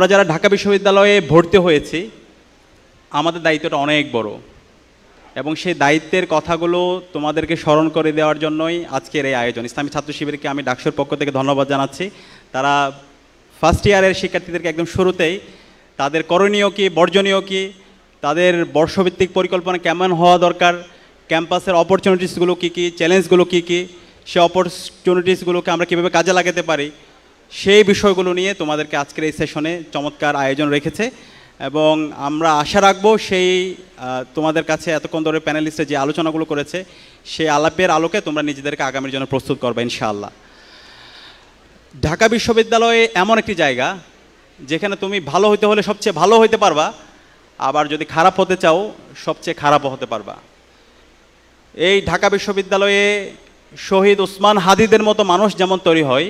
আমরা যারা ঢাকা বিশ্ববিদ্যালয়ে ভর্তি হয়েছি আমাদের দায়িত্বটা অনেক বড় এবং সেই দায়িত্বের কথাগুলো তোমাদেরকে স্মরণ করে দেওয়ার জন্যই আজকের এই আয়োজন। ইসলামী ছাত্র শিবিরকে আমি ডাকসুর পক্ষ থেকে ধন্যবাদ জানাচ্ছি। তারা ফার্স্ট ইয়ারের শিক্ষার্থীদেরকে একদম শুরুতেই তাদের করণীয় কী, বর্জনীয় কী, তাদের বর্ষভিত্তিক পরিকল্পনা কেমন হওয়া দরকার, ক্যাম্পাসের অপরচুনিটিসগুলো কী কী, চ্যালেঞ্জগুলো কী কী, সেই অপরচুনিটিসগুলোকে আমরা কীভাবে কাজে লাগাতে পারি, সেই বিষয়গুলো নিয়ে তোমাদেরকে আজকের এই সেশনে চমৎকার আয়োজন রেখেছে। এবং আমরা আশা রাখবো সেই তোমাদের কাছে এতক্ষণ ধরে প্যানেলিস্টে যে আলোচনাগুলো করেছে সেই আলাপের আলোকে তোমরা নিজেদেরকে আগামীর জন্য প্রস্তুত করবে ইনশাআল্লাহ। ঢাকা বিশ্ববিদ্যালয়ে এমন একটি জায়গা যেখানে তুমি ভালো হইতে হলে সবচেয়ে ভালো হইতে পারবা, আবার যদি খারাপ হতে চাও সবচেয়ে খারাপও হতে পারবা। এই ঢাকা বিশ্ববিদ্যালয়ে শহীদ ওসমান হাদিদের মতো মানুষ যেমন তৈরি হয়,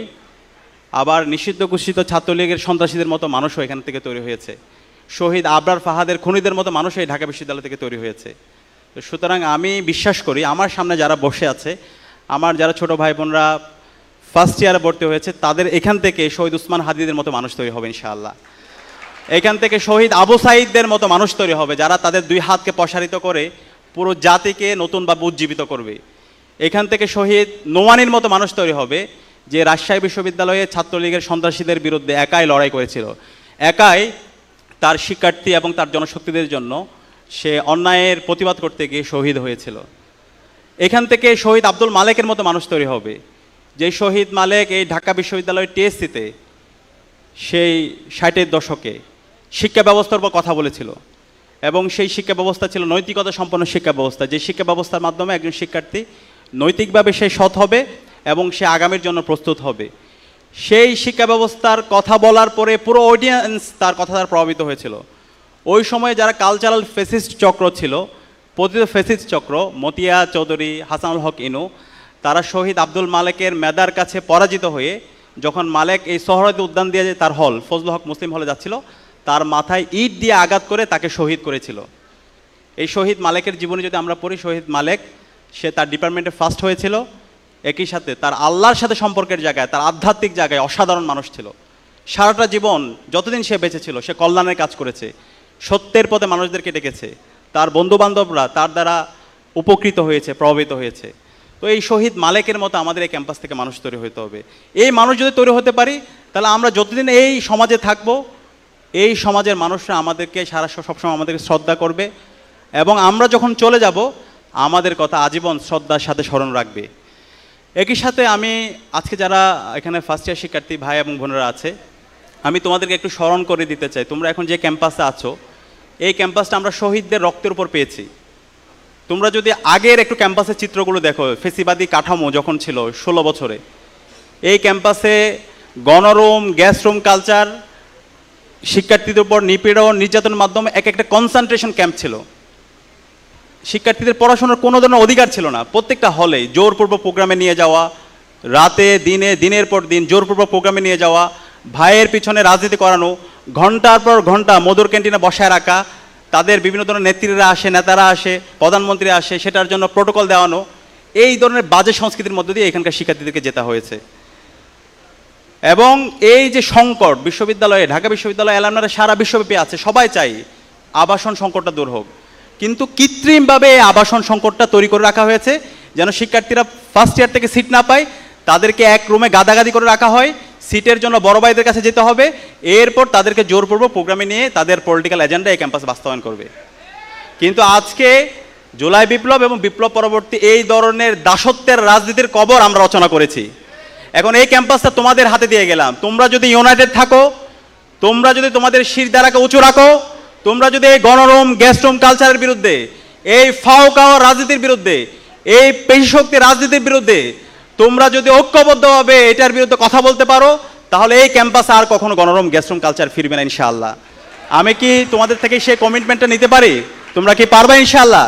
আবার নিষিদ্ধ ঘোষিত ছাত্রলীগের সন্ত্রাসীদের মতো মানুষও এখান থেকে তৈরি হয়েছে। শহীদ আবরার ফাহাদের খুনিদের মতো মানুষ এই ঢাকা বিশ্ববিদ্যালয় থেকে তৈরি হয়েছে। তো সুতরাং আমি বিশ্বাস করি আমার সামনে যারা বসে আছে, আমার যারা ছোট ভাই বোনরা ফার্স্ট ইয়ারে ভর্তি হয়েছে, তাদের এখান থেকে শহীদ ওসমান হাদিদের মতো মানুষ তৈরি হবে ইনশাআল্লাহ। এখান থেকে শহীদ আবু সাঈদদের মতো মানুষ তৈরি হবে যারা তাদের দুই হাতকে প্রসারিত করে পুরো জাতিকে নতুনভাবে উজ্জীবিত করবে। এখান থেকে শহীদ নোমানির মতো মানুষ তৈরি হবে যে রাজশাহী বিশ্ববিদ্যালয়ে ছাত্রলীগের সন্ত্রাসীদের বিরুদ্ধে একাই লড়াই করেছিল, একাই তার শিক্ষার্থী এবং তার জনশক্তিদের জন্য সে অন্যায়ের প্রতিবাদ করতে গিয়ে শহীদ হয়েছিল। এখান থেকে শহীদ আব্দুল মালেকের মতো মানুষ তৈরি হবে যে শহীদ মালেক এই ঢাকা বিশ্ববিদ্যালয়ের টিএসসিতে সেই 60-এর দশকে শিক্ষা ব্যবস্থার উপর কথা বলেছিল এবং সেই শিক্ষা ব্যবস্থা ছিল নৈতিকতা সম্পন্ন শিক্ষা ব্যবস্থা, যে শিক্ষা ব্যবস্থার মাধ্যমে একজন শিক্ষার্থী নৈতিকভাবে সে সৎ হবে এবং সে আগামীর জন্য প্রস্তুত হবে। সেই শিক্ষা ব্যবস্থার কথা বলার পরে পুরো অডিয়েন্স তার কথা দ্বারা প্রভাবিত হয়েছিল। ওই সময়ে যারা কালচারাল ফেসিস্ট চক্র ছিল, পতিত ফেসিস্ট চক্র, মতিয়া চৌধুরী, হাসানুল হক ইনু, তারা শহীদ আব্দুল মালেকের মেধার কাছে পরাজিত হয়ে যখন মালেক এই সোহরাওয়ার্দী উদ্যান দিয়ে তার হল ফজলুল হক মুসলিম হলে যাচ্ছিল, তার মাথায় ইট দিয়ে আঘাত করে তাকে শহীদ করেছিল। এই শহীদ মালেকের জীবনে যদি আমরা পড়ি, শহীদ মালেক সে তার ডিপার্টমেন্টে ফার্স্ট হয়েছিল, একই সাথে তার আল্লাহর সাথে সম্পর্কের জায়গায়, তার আধ্যাত্মিক জায়গায় অসাধারণ মানুষ ছিল। সারাটা জীবন যতদিন সে বেঁচে ছিল সে কল্যাণের কাজ করেছে, সত্যের পথে মানুষদেরকে ডেকেছে, তার বন্ধুবান্ধবরা তার দ্বারা উপকৃত হয়েছে, প্রভাবিত হয়েছে। তো এই শহীদ মালেকের মতো আমাদের এই ক্যাম্পাস থেকে মানুষ তৈরি হতে হবে। এই মানুষ যদি তৈরি হতে পারি তাহলে আমরা যতদিন এই সমাজে থাকবো এই সমাজের মানুষরা আমাদেরকে সবসময় আমাদেরকে শ্রদ্ধা করবে এবং আমরা যখন চলে যাব আমাদের কথা আজীবন শ্রদ্ধার সাথে স্মরণ রাখবে। একই সাথে আমি আজকে যারা এখানে ফার্স্ট ইয়ার শিক্ষার্থী ভাই এবং বোনেরা আছে, আমি তোমাদেরকে একটু স্মরণ করে দিতে চাই, তোমরা এখন যে ক্যাম্পাসে আছো এই ক্যাম্পাসটা আমরা শহীদদের রক্তের উপর পেয়েছি। তোমরা যদি আগের একটু ক্যাম্পাসের চিত্রগুলো দেখো, ফেসিবাদী কাঠামো যখন ছিল 16 বছরে, এই ক্যাম্পাসে গণরুম, গ্যাস রুম কালচার, শিক্ষার্থীদের উপর নিপীড়ন নির্যাতনের মাধ্যমে এক একটা কনসেন্ট্রেশন ক্যাম্প ছিল। শিক্ষার্থীদের পড়াশোনার কোনো ধরনের অধিকার ছিল না। প্রত্যেকটা হলে জোরপূর্বক প্রোগ্রামে নিয়ে যাওয়া, রাতে দিনে দিনের পর দিন জোরপূর্বক প্রোগ্রামে নিয়ে যাওয়া, ভাইয়ের পিছনে রাজনীতি করানো, ঘন্টার পর ঘন্টা মধুর ক্যান্টিনে বসায় রাখা, তাদের বিভিন্ন ধরনের নেত্রীরা আসে, নেতারা আসে, প্রধানমন্ত্রী আসে, সেটার জন্য প্রোটোকল দেওয়ানো, এই ধরনের বাজে সংস্কৃতির মধ্য দিয়ে এখানকার শিক্ষার্থীদেরকে যেতে হয়েছে। এবং এই যে সংকট বিশ্ববিদ্যালয়ে, ঢাকা বিশ্ববিদ্যালয় অ্যালামনারা সারা বিশ্বব্যাপী আছে, সবাই চাই আবাসন সংকটটা দূর হোক, কিন্তু কৃত্রিমভাবে এই আবাসন সংকটটা তৈরি করে রাখা হয়েছে যেন শিক্ষার্থীরা ফার্স্ট ইয়ার থেকে সিট না পায়, তাদেরকে এক রুমে গাদাগাদি করে রাখা হয়, সিটের জন্য বড় ভাইদের কাছে যেতে হবে, এরপর তাদেরকে জোরপূর্বক প্রোগ্রামে নিয়ে তাদের পলিটিক্যাল এজেন্ডা এই ক্যাম্পাসে বাস্তবায়ন করবে। কিন্তু আজকে জুলাই বিপ্লব এবং বিপ্লব পরবর্তী এই ধরনের দাসত্বের রাজনীতির কবর আমরা রচনা করেছি। এখন এই ক্যাম্পাসটা তোমাদের হাতে দিয়ে গেলাম, তোমরা যদি ইউনাইটেড থাকো, তোমরা যদি তোমাদের শিরদাঁড়াকে উঁচু রাখো, তোমরা যদি এই গণরুম গ্যাস রুম কালচারের বিরুদ্ধে, এই ফাও খাওয়া রাজনীতির বিরুদ্ধে, এই পেশি রাজনীতির বিরুদ্ধে তোমরা যদি ঐক্যবদ্ধভাবে এটার বিরুদ্ধে কথা বলতে পারো, তাহলে এই ক্যাম্পাসে আর কখনো গণরুম গ্যাস রুম কালচার ফিরবে না ইনশাআল্লাহ। আমি কি তোমাদের থেকে সেই কমিটমেন্টটা নিতে পারি? তোমরা কি পারবে ইনশাআল্লাহ?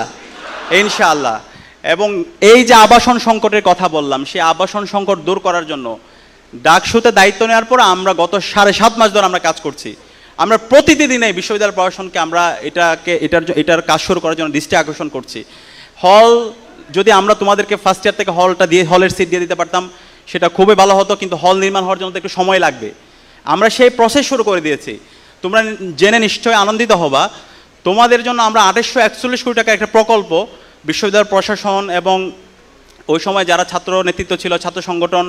ইনশাআল্লাহ। এবং এই যে আবাসন সংকটের কথা বললাম, সেই আবাসন সংকট দূর করার জন্য ডাকসুতে দায়িত্ব নেওয়ার পর আমরা গত 7.5 মাস ধরে আমরা কাজ করছি। আমরা প্রতিদিন এই বিশ্ববিদ্যালয় প্রশাসনকে আমরা এটার কাজ শুরু করার জন্য দৃষ্টি আকর্ষণ করছি। হল যদি আমরা তোমাদেরকে ফার্স্ট ইয়ার থেকে হলটা দিয়ে, হলের সিট দিয়ে দিতে পারতাম সেটা খুবই ভালো হতো, কিন্তু হল নির্মাণ হওয়ার জন্য তো একটু সময় লাগবে। আমরা সেই প্রসেস শুরু করে দিয়েছি। তোমরা জেনে নিশ্চয়ই আনন্দিত হবা, তোমাদের জন্য আমরা 2841 কোটি টাকা একটা প্রকল্প বিশ্ববিদ্যালয় প্রশাসন এবং ওই সময় যারা ছাত্র নেতৃত্ব ছিল, ছাত্র সংগঠন,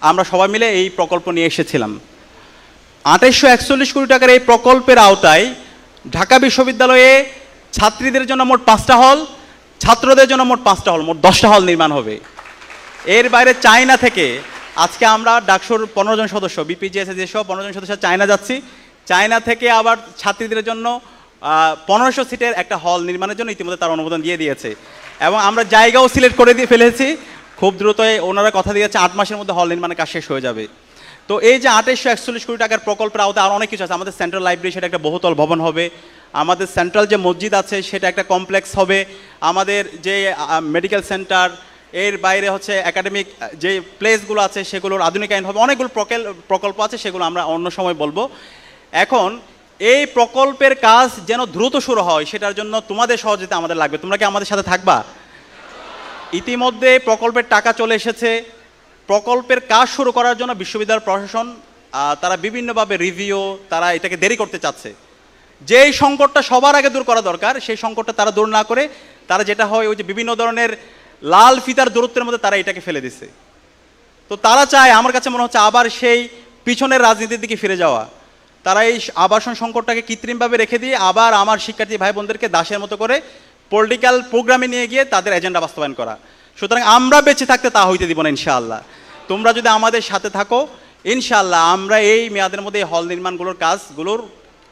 আমরা সবাই মিলে এই প্রকল্প নিয়ে এসেছিলাম। 2841 কোটি টাকার এই প্রকল্পের আওতায় ঢাকা বিশ্ববিদ্যালয়ে ছাত্রীদের জন্য মোট 5টা হল, ছাত্রদের জন্য মোট 5টা হল, মোট 10টা হল নির্মাণ হবে। এর বাইরে চায়না থেকে আজকে আমরা ডাকসুর 15 জন সদস্য, বিপিজিএসএস সহ 15 জন সদস্য চায়না যাচ্ছি। চায়না থেকে আবার ছাত্রীদের জন্য 1500 সিটের একটা হল নির্মাণের জন্য ইতিমধ্যে তার অনুমোদন দিয়ে দিয়েছে এবং আমরা জায়গাও সিলেক্ট করে দিয়ে ফেলেছি। খুব দ্রুতই ওনারা কথা দিয়েছে 8 মাসের মধ্যে হল নির্মাণের কাজ শেষ হয়ে যাবে। তো এই যে 2841 কোটি টাকার প্রকল্পের আওতায় আরও অনেক কিছু আছে। আমাদের সেন্ট্রাল লাইব্রেরি, সেটা একটা বহুতল ভবন হবে। আমাদের সেন্ট্রাল যে মসজিদ আছে সেটা একটা কমপ্লেক্স হবে। আমাদের যে মেডিকেল সেন্টার, এর বাইরে হচ্ছে একাডেমিক যে প্লেসগুলো আছে সেগুলোর আধুনিকায়ন হবে। অনেকগুলো প্রকল্প আছে, সেগুলো আমরা অন্য সময় বলবো। এখন এই প্রকল্পের কাজ যেন দ্রুত শুরু হয়, সেটার জন্য তোমাদের সহযোগিতা আমাদের লাগবে। তোমরা কি আমাদের সাথে থাকবা? ইতিমধ্যে প্রকল্পের টাকা চলে এসেছে। প্রকল্পের কাজ শুরু করার জন্য বিশ্ববিদ্যালয় প্রশাসন তারা বিভিন্নভাবে রিভিউ, তারা এটাকে দেরি করতে চাচ্ছে। যেই সংকটটা সবার আগে দূর করা দরকার, সেই সংকটটা তারা দূর না করে তারা যেটা হয় ওই যে বিভিন্ন ধরনের লাল ফিতার দূরত্বের মধ্যে তারা এটাকে ফেলে দিচ্ছে। তো তারা চায়, আমার কাছে মনে হচ্ছে, আবার সেই পিছনের রাজনীতির দিকে ফিরে যাওয়া। তারা এই আবাসন সংকটটাকে কৃত্রিমভাবে রেখে দিয়ে আবার আমার শিক্ষার্থী ভাই বোনদেরকে দাসের মতো করে পলিটিক্যাল প্রোগ্রামে নিয়ে গিয়ে তাদের এজেন্ডা বাস্তবায়ন করা। সুতরাং আমরা বেঁচে থাকতে তা হইতে দিব না ইনশাআল্লাহ। তোমরা যদি আমাদের সাথে থাকো, ইনশাআল্লাহ আমরা এই মেয়াদের মধ্যে এই হল নির্মাণগুলোর কাজগুলোর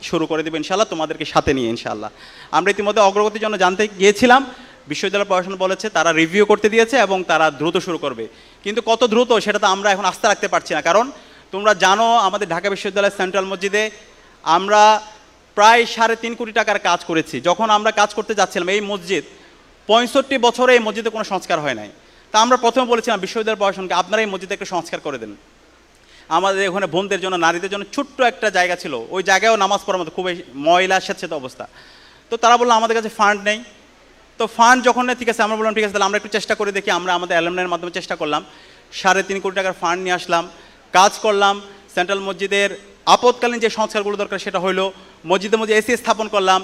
শুরু করে দেবো ইনশাআল্লাহ, তোমাদেরকে সাথে নিয়ে ইনশাআল্লাহ। আমরা ইতিমধ্যে অগ্রগতির জন্য জানতে গিয়েছিলাম, বিশ্ববিদ্যালয় প্রশাসন বলেছে তারা রিভিউ করতে দিয়েছে এবং তারা দ্রুত শুরু করবে। কিন্তু কত দ্রুত সেটা তো আমরা এখন আস্থা রাখতে পারছি না। কারণ তোমরা জানো, আমাদের ঢাকা বিশ্ববিদ্যালয়ের সেন্ট্রাল মসজিদে আমরা প্রায় 3.5 কোটি টাকার কাজ করেছি। যখন আমরা কাজ করতে যাচ্ছিলাম, এই মসজিদ 65 বছরে এই মসজিদে কোনো সংস্কার হয় নাই। তা আমরা প্রথমে বলেছিলাম বিশ্ববিদ্যালয় প্রশাসনকে, আপনারা এই মসজিদে একটু সংস্কার করে দেন। আমাদের ওখানে বোনদের জন্য, নারীদের জন্য ছোট্ট একটা জায়গা ছিল, ওই জায়গায়ও নামাজ পড়ার মতো খুবই ময়লা স্যাঁতস্যাঁতে অবস্থা। তো তারা বললো আমাদের কাছে ফান্ড নেই। তো ফান্ড যখন নেই, ঠিক আছে, আমরা বললাম ঠিক আছে, তাহলে আমরা একটু চেষ্টা করে দেখি। আমরা আমাদের অ্যালুমনাইয়ের মাধ্যমে চেষ্টা করলাম, 3.5 কোটি টাকার ফান্ড নিয়ে আসলাম, কাজ করলাম। সেন্ট্রাল মসজিদের আপৎকালীন যে সংস্কারগুলো দরকার সেটা হইলো, মসজিদের মধ্যে এসি স্থাপন করলাম।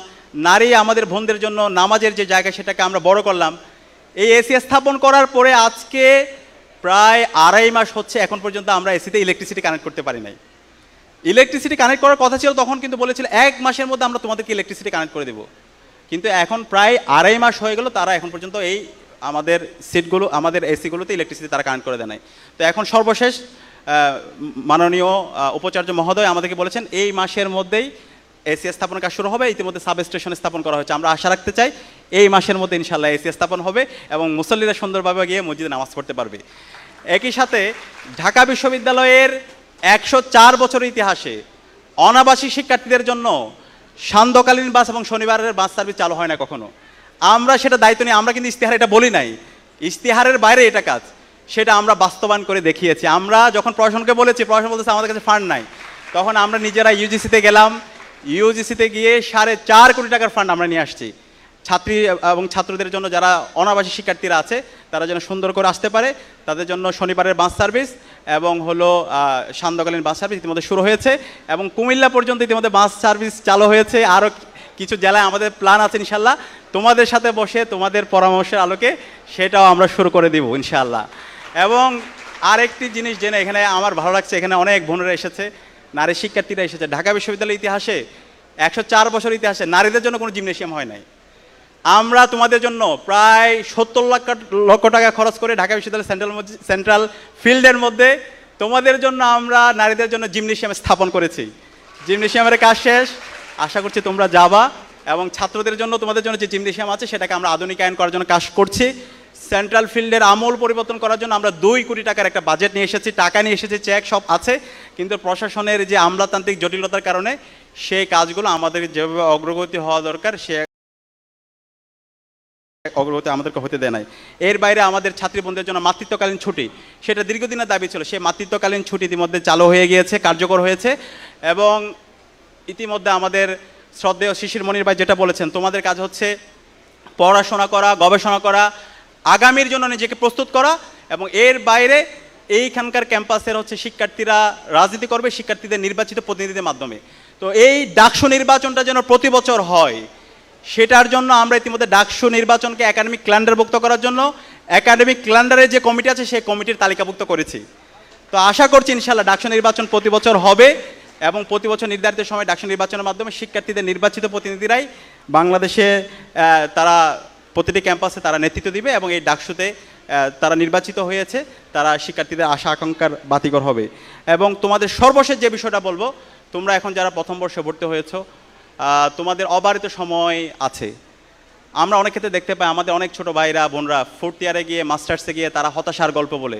নারী আমাদের বোনদের জন্য নামাজের যে জায়গা সেটাকে আমরা বড় করলাম। এই এসি স্থাপন করার পরে আজকে প্রায় 2.5 মাস হচ্ছে, এখন পর্যন্ত আমরা এসিতে ইলেকট্রিসিটি কানেক্ট করতে পারি নাই। ইলেকট্রিসিটি কানেক্ট করার কথা ছিল, তখন কিন্তু বলেছিল 1 মাসের মধ্যে আমরা তোমাদেরকে ইলেকট্রিসিটি কানেক্ট করে দেবো। কিন্তু এখন প্রায় 2.5 মাস হয়ে গেল, তারা এখন পর্যন্ত এই আমাদের সিটগুলো, আমাদের এসিগুলোতে ইলেকট্রিসিটি তারা কানেক্ট করে দেয় নাই। তো এখন সর্বশেষ মাননীয় উপাচার্য মহোদয় আমাদেরকে বলেছেন এই মাসের মধ্যেই এসি স্থাপনের কাজ শুরু হবে। ইতিমধ্যে সাব স্টেশন স্থাপন করা হয়েছে। আমরা আশা রাখতে চাই এই মাসের মধ্যে ইনশাআল্লাহ এসি স্থাপন হবে এবং মুসল্লিরা সুন্দরভাবে গিয়ে মসজিদে নামাজ পড়তে পারবে। একই সাথে ঢাকা বিশ্ববিদ্যালয়ের 104 বছরের ইতিহাসে অনাবাসিক শিক্ষার্থীদের জন্য সান্ধ্যকালীন বাস এবং শনিবারের বাস সার্ভিস চালু হয় না কখনো। আমরা সেটা দায়িত্ব নিয়ে, আমরা কিন্তু ইশতেহারে এটা বলি নাই, ইশতেহারের বাইরে এটা কাজ, সেটা আমরা বাস্তবায়ন করে দেখিয়েছি। আমরা যখন প্রশাসনকে বলেছি, প্রশাসন বলতেছে আমাদের কাছে ফান্ড নাই, তখন আমরা নিজেরা ইউজিসিতে গেলাম। ইউজিসিতে গিয়ে 4.5 কোটি টাকার ফান্ড আমরা নিয়ে আসছি। ছাত্রী এবং ছাত্রদের জন্য, যারা অনাবাসী শিক্ষার্থীরা আছে তারা যেন সুন্দর করে আসতে পারে, তাদের জন্য শনিবারের বাস সার্ভিস এবং হলো সান্ধ্যকালীন বাস সার্ভিস ইতিমধ্যে শুরু হয়েছে এবং কুমিল্লা পর্যন্ত ইতিমধ্যে বাস সার্ভিস চালু হয়েছে। আরও কিছু জেলায় আমাদের প্ল্যান আছে ইনশাল্লাহ, তোমাদের সাথে বসে তোমাদের পরামর্শের আলোকে সেটাও আমরা শুরু করে দিব ইনশাল্লাহ। এবং আরেকটি জিনিস জেনে এখানে আমার ভালো লাগছে, এখানে অনেক বোনেরা এসেছে, নারী শিক্ষার্থীরা এসেছে। ঢাকা বিশ্ববিদ্যালয়ের ইতিহাসে 104 বছর ইতিহাসে নারীদের জন্য কোনো জিমনেশিয়াম হয় নাই। আমরা তোমাদের জন্য প্রায় 70 লক্ষ টাকা খরচ করে ঢাকা বিশ্ববিদ্যালয়ের সেন্ট্রাল ফিল্ডের মধ্যে তোমাদের জন্য আমরা নারীদের জন্য জিমনেশিয়াম স্থাপন করেছি। জিমনেশিয়ামের কাজ শেষ, আশা করছি তোমরা যাবা এবং ছাত্রদের জন্য, তোমাদের জন্য যে জিমনেশিয়াম আছে সেটাকে আমরা আধুনিকায়ন করার জন্য কাজ করছি। সেন্ট্রাল ফিল্ডের আমূল পরিবর্তন করার জন্য আমরা 2 কোটি টাকার একটা বাজেট নিয়ে এসেছি, টাকা নিয়ে এসেছি, চেক সব আছে, কিন্তু প্রশাসনের যে আমলাতান্ত্রিক জটিলতার কারণে সেই কাজগুলো আমাদের যেভাবে অগ্রগতি হওয়া দরকার সে অগ্রগতি আমাদেরকে হতে দেয় নাই। এর বাইরে আমাদের ছাত্রী বোনদের জন্য মাতৃত্বকালীন ছুটি, সেটা দীর্ঘদিনের দাবি ছিল, সেই মাতৃত্বকালীন ছুটি ইতিমধ্যে চালু হয়ে গিয়েছে, কার্যকর হয়েছে। এবং ইতিমধ্যে আমাদের শ্রদ্ধেয় শিশির মনির ভাই যেটা বলেছেন, তোমাদের কাজ হচ্ছে পড়াশোনা করা, গবেষণা করা, আগামীর জন্য নিজেকে প্রস্তুত করা এবং এর বাইরে এইখানকার ক্যাম্পাসের হচ্ছে শিক্ষার্থীরা রাজনীতি করবে শিক্ষার্থীদের নির্বাচিত প্রতিনিধিদের মাধ্যমে। তো এই ডাকসু নির্বাচনটা যেন প্রতি বছর হয়, সেটার জন্য আমরা ইতিমধ্যে ডাকসু নির্বাচনকে একাডেমিক ক্যালেন্ডারভুক্ত করার জন্য একাডেমিক ক্যালেন্ডারের যে কমিটি আছে সেই কমিটির তালিকাভুক্ত করেছি। তো আশা করছি ইনশাআল্লাহ ডাকসু নির্বাচন প্রতি বছর হবে এবং প্রতি বছর নির্ধারিত সময় ডাকসু নির্বাচনের মাধ্যমে শিক্ষার্থীদের নির্বাচিত প্রতিনিধিরাই বাংলাদেশে তারা প্রতিটি ক্যাম্পাসে তারা নেতৃত্ব দিবে এবং এই ডাকসুতে তারা নির্বাচিত হয়েছে, তারা শিক্ষার্থীদের আশা আকাঙ্ক্ষার বাতিঘর হবে। এবং তোমাদের সর্বশেষ যে বিষয়টা বলবো, তোমরা এখন যারা প্রথম বর্ষে ভর্তি হয়েছ, তোমাদের অবারিত সময় আছে। আমরা অনেক ক্ষেত্রে দেখতে পাই আমাদের অনেক ছোট ভাইরা বোনরা ফোর্থ ইয়ারে গিয়ে মাস্টার্সে গিয়ে তারা হতাশার গল্প বলে,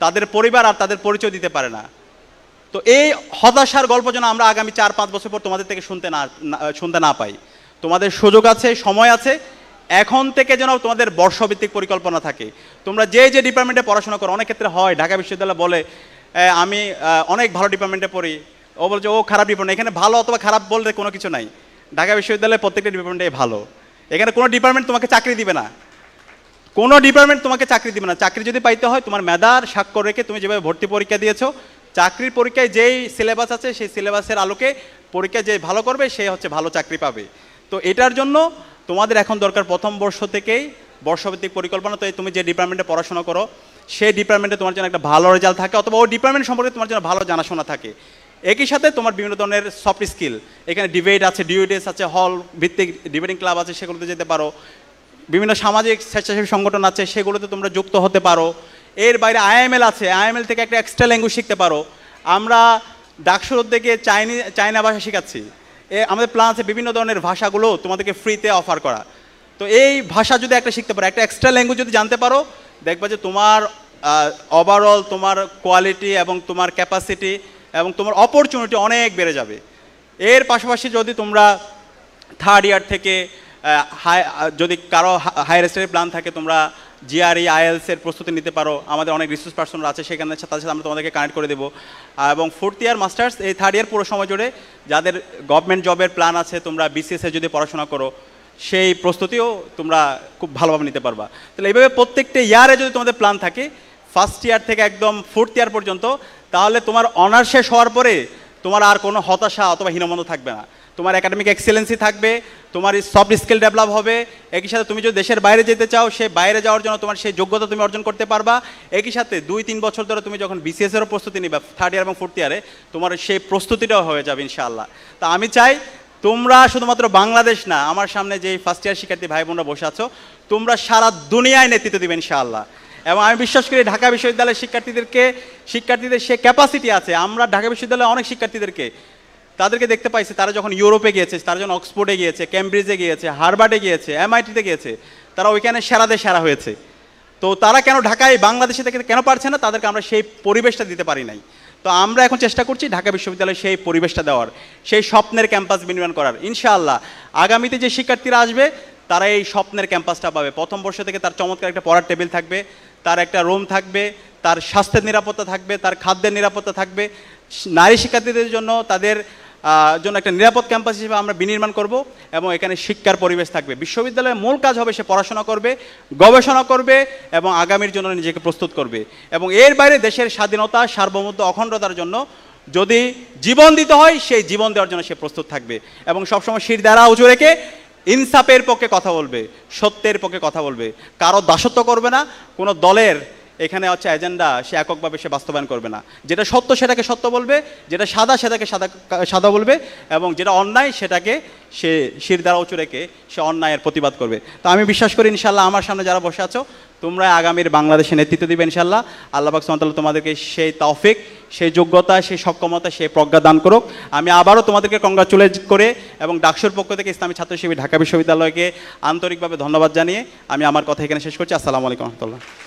তাদের পরিবার আর তাদের পরিচয় দিতে পারে না। তো এই হতাশার গল্প যেন আমরা আগামী 4-5 বছর পর তোমাদের থেকে শুনতে না পাই। তোমাদের সুযোগ আছে, সময় আছে, এখন থেকে যেন তোমাদের বর্ষভিত্তিক পরিকল্পনা থাকে। তোমরা যে যে ডিপার্টমেন্টে পড়াশোনা করো, অনেক ক্ষেত্রে হয় ঢাকা বিশ্ববিদ্যালয় বলে আমি অনেক ভালো ডিপার্টমেন্টে পড়ি, ও বলছে ও খারাপ ডিপার্টমেন্ট। এখানে ভালো অথবা খারাপ বলতে কোনো কিছু নাই। ঢাকা বিশ্ববিদ্যালয়ে প্রত্যেকটা ডিপার্টমেন্টে ভালো। এখানে কোনো ডিপার্টমেন্ট তোমাকে চাকরি দিবে না, কোনো ডিপার্টমেন্ট তোমাকে চাকরি দিবে না। চাকরি যদি পাইতে হয় তোমার মেধার স্বাক্ষর রেখে তুমি যেভাবে ভর্তি পরীক্ষা দিয়েছো, চাকরির পরীক্ষায় যেই সিলেবাস আছে সেই সিলেবাসের আলোকে পরীক্ষায় যে ভালো করবে সে হচ্ছে ভালো চাকরি পাবে। তো এটার জন্য তোমাদের এখন দরকার প্রথম বর্ষ থেকেই বর্ষভিত্তিক পরিকল্পনা। তো তুমি যে ডিপার্টমেন্টে পড়াশোনা করো সেই ডিপার্টমেন্টে তোমার জন্য একটা ভালো রেজাল্ট থাকে, অথবা ওই ডিপার্টমেন্ট সম্পর্কে তোমার জন্য ভালো জানাশোনা থাকে। একই সাথে তোমার বিভিন্ন ধরনের সফট স্কিল, এখানে ডিবেট আছে, ডিউডেস আছে, হল ভিত্তিক ডিবেটিং ক্লাব আছে, সেগুলোতে যেতে পারো। বিভিন্ন সামাজিক স্বেচ্ছাসেবী সংগঠন আছে, সেগুলোতে তোমরা যুক্ত হতে পারো। এর বাইরে আইএমএল আছে, আইএমএল থেকে একটা এক্সট্রা ল্যাঙ্গুয়েজ শিখতে পারো। আমরা ডাকসুর উদ্যোগে চাইনা ভাষা শেখাচ্ছি। আমাদের প্ল্যান আছে বিভিন্ন ধরনের ভাষাগুলো তোমাদেরকে ফ্রিতে অফার করা। তো এই ভাষা যদি একটা শিখতে পারো, একটা এক্সট্রা ল্যাঙ্গুয়েজ যদি জানতে পারো, দেখবা যে তোমার ওভারঅল তোমার কোয়ালিটি এবং তোমার ক্যাপাসিটি এবং তোমার অপরচুনিটি অনেক বেড়ে যাবে। এর পাশাপাশি যদি তোমরা থার্ড ইয়ার থেকে যদি কারো হায়ার স্টাডির প্ল্যান থাকে, তোমরা জিআরই আইএলসের প্রস্তুতি নিতে পারো। আমাদের অনেক রিসোর্স পার্সনরা আছে, সেখানে তাদের সাথে আমরা তোমাদেরকে কানেক্ট করে দেবো। এবং ফোর্থ ইয়ার মাস্টার্স, এই থার্ড ইয়ার পুরো সময় জুড়ে যাদের গভর্নমেন্ট জবের প্ল্যান আছে, তোমরা বিসিএসে যদি পড়াশোনা করো সেই প্রস্তুতিও তোমরা খুব ভালোভাবে নিতে পারবা। তাহলে এইভাবে প্রত্যেকটা ইয়ারে যদি তোমাদের প্ল্যান থাকে ফার্স্ট ইয়ার থেকে একদম ফোর্থ ইয়ার পর্যন্ত, তাহলে তোমার অনার্স শেষ হওয়ার পরে তোমার আর কোনো হতাশা অথবা হীনমন্দ থাকবে না। তোমার একাডেমিক এক্সেলেন্সি থাকবে, তোমার সফট স্কিল ডেভেলপ হবে। একই সাথে তুমি যদি দেশের বাইরে যেতে চাও, সে বাইরে যাওয়ার জন্য তোমার সেই যোগ্যতা তুমি অর্জন করতে পারবা। একই সাথে 2-3 বছর ধরে তুমি যখন বিসিএসেরও প্রস্তুতি নিবা থার্ড ইয়ার এবং ফোর্থ ইয়ারে, তোমার সেই প্রস্তুতিটাও হয়ে যাবে ইনশাআল্লাহ। তা আমি চাই তোমরা শুধুমাত্র বাংলাদেশ না, আমার সামনে যে ফার্স্ট ইয়ার শিক্ষার্থী ভাই বোনরা বসে আছো, তোমরা সারা দুনিয়ায় নেতৃত্ব দিবে ইনশাআল্লাহ। এবং আমি বিশ্বাস করি ঢাকা বিশ্ববিদ্যালয়ের শিক্ষার্থীদের সে ক্যাপাসিটি আছে। আমরা ঢাকা বিশ্ববিদ্যালয়ে অনেক শিক্ষার্থীদেরকে তাদেরকে দেখতে পাইছি, তারা যখন ইউরোপে গিয়েছে, তারা যখন অক্সফোর্ডে গিয়েছে, কেমব্রিজে গিয়েছে, হার্ভার্ডে গিয়েছে, এমআইটিতে গিয়েছে, তারা ওইখানে সেরা হয়েছে। তো তারা কেন ঢাকায় বাংলাদেশে থেকে কেন পারছে না? তাদেরকে আমরা সেই পরিবেশটা দিতে পারি নাই। তো আমরা এখন চেষ্টা করছি ঢাকা বিশ্ববিদ্যালয়ে সেই পরিবেশটা দেওয়ার, সেই স্বপ্নের ক্যাম্পাস বিনির্মাণ করার। ইনশাআল্লাহ আগামীতে যে শিক্ষার্থীরা আসবে তারা এই স্বপ্নের ক্যাম্পাসটা পাবে। প্রথম বর্ষ থেকে তার চমৎকার একটা পড়ার টেবিল থাকবে, তার একটা রুম থাকবে, তার স্বাস্থ্যের নিরাপত্তা থাকবে, তার খাদ্যের নিরাপত্তা থাকবে। নারী শিক্ষার্থীদের জন্য তাদের জন্য একটা নিরাপদ ক্যাম্পাস হিসেবে আমরা বিনির্মাণ করব এবং এখানে শিক্ষার পরিবেশ থাকবে। বিশ্ববিদ্যালয়ের মূল কাজ হবে সে পড়াশোনা করবে, গবেষণা করবে এবং আগামীর জন্য নিজেকে প্রস্তুত করবে। এবং এর বাইরে দেশের স্বাধীনতা, সার্বভৌমত্ব, অখণ্ডতার জন্য যদি জীবন দিতে হয় সেই জীবন দেওয়ার জন্য সে প্রস্তুত থাকবে। এবং সবসময় শির দ্বারা উঁচু রেখে ইনসাফের পক্ষে কথা বলবে, সত্যের পক্ষে কথা বলবে, কারো দাসত্ব করবে না, কোনো দলের এখানে হচ্ছে এজেন্ডা সে এককভাবে সে বাস্তবায়ন করবে না। যেটা সত্য সেটাকে সত্য বলবে, যেটা সাদা সেটাকে সাদা বলবে, এবং যেটা অন্যায় সেটাকে সে শির দ্বারা উঁচু রেখে সে অন্যায়ের প্রতিবাদ করবে। তো আমি বিশ্বাস করি ইনশাল্লাহ আমার সামনে যারা বসে আছো তোমরা আগামীর বাংলাদেশে নেতৃত্ব দিবে ইনশাল্লাহ। আল্লাহ পাক সুবহানাহু ওয়া তাআলা তোমাদেরকে সেই তৌফিক, সেই যোগ্যতা, সেই সক্ষমতা, সেই প্রজ্ঞা দান করুক। আমি আবারও তোমাদেরকে কংগ্রাচুলেট করে এবং ডাকসুর পক্ষ থেকে ইসলামী ছাত্র শিবির ঢাকা বিশ্ববিদ্যালয়কে আন্তরিকভাবে ধন্যবাদ জানিয়ে আমি আমার কথা এখানে শেষ করছি। আসসালামু আলাইকুম ওয়া রাহমাতুল্লাহ।